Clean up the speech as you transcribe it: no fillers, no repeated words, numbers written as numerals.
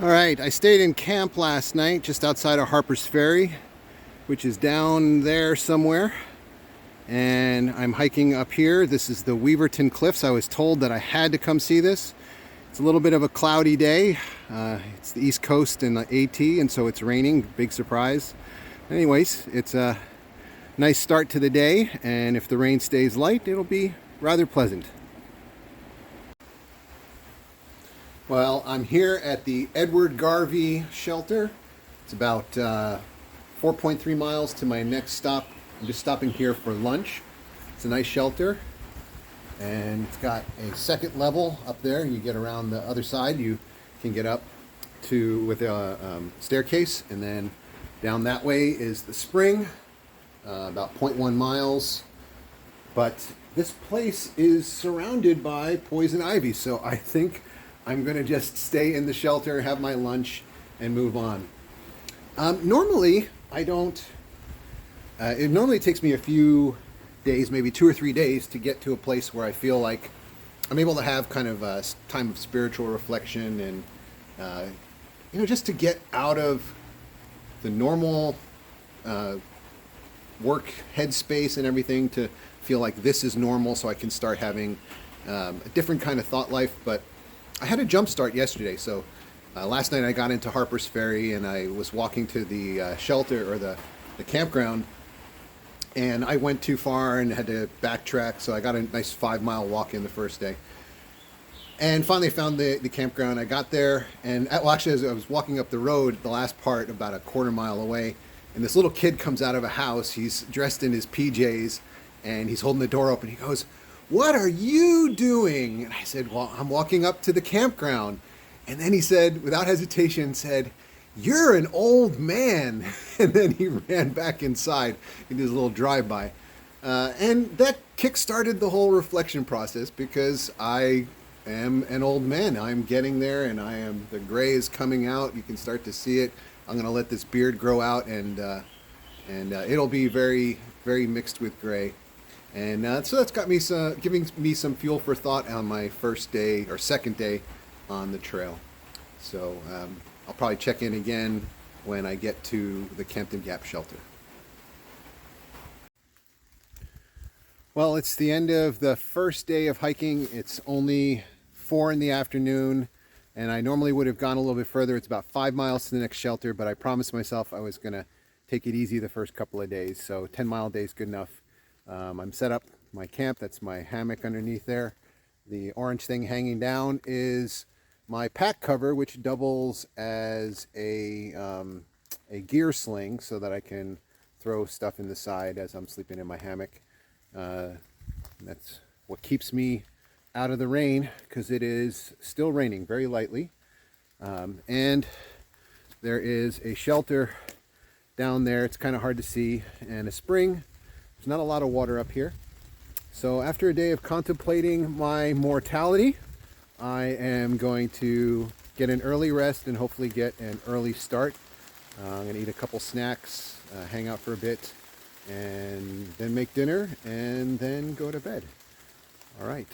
All right, I stayed in camp last night just outside of Harpers Ferry, which is down there somewhere. And I'm hiking up here. This is the Weaverton Cliffs. I was told that I had to come see this. It's a little bit of a cloudy day. It's the East Coast and the AT, and so it's raining. Big surprise. Anyways, it's a nice start to the day, and if the rain stays light, it'll be rather pleasant. Well, I'm here at the Edward Garvey shelter. It's about 4.3 miles to my next stop. I'm just stopping here for lunch. It's a nice shelter, and it's got a second level up there. You get around the other side. You can get up to with a staircase, and then down that way is the spring, about 0.1 miles. But this place is surrounded by poison ivy, so I think I'm going to just stay in the shelter, have my lunch, and move on. Normally, I don't. It normally takes me a few days, maybe 2 or 3 days, to get to a place where I feel like I'm able to have kind of a time of spiritual reflection and, just to get out of the normal work headspace and everything to feel like this is normal, so I can start having a different kind of thought life. But I had a jump start yesterday, so last night I got into Harpers Ferry and I was walking to the shelter or the campground, and I went too far and had to backtrack, so I got a nice 5-mile walk in the first day. And finally found the campground. I got there, and actually as I was walking up the road, the last part, about a quarter mile away, and this little kid comes out of a house. He's dressed in his PJs, and he's holding the door open. He goes, "What are you doing?" And I said, "Well, I'm walking up to the campground." And then he said, without hesitation, said, "You're an old man." And then he ran back inside and did his little drive-by. And that kick-started the whole reflection process, because I am an old man. I'm getting there, and the gray is coming out. You can start to see it. I'm going to let this beard grow out, and it'll be very, very mixed with gray. And so that's got me giving me some fuel for thought on my first day or second day on the trail. So I'll probably check in again when I get to the Crampton Gap shelter. Well, it's the end of the first day of hiking. It's only 4 in the afternoon, and I normally would have gone a little bit further. It's about 5 miles to the next shelter, but I promised myself I was going to take it easy the first couple of days. So 10-mile day is good enough. I'm set up my camp. That's my hammock underneath there. The orange thing hanging down is my pack cover, which doubles as a gear sling so that I can throw stuff in the side as I'm sleeping in my hammock. That's what keeps me out of the rain, because it is still raining very lightly. And there is a shelter down there. It's kind of hard to see, and a spring. There's not a lot of water up here. So after a day of contemplating my mortality, I am going to get an early rest and hopefully get an early start. I'm going to eat a couple snacks, hang out for a bit, and then make dinner, and then go to bed. All right.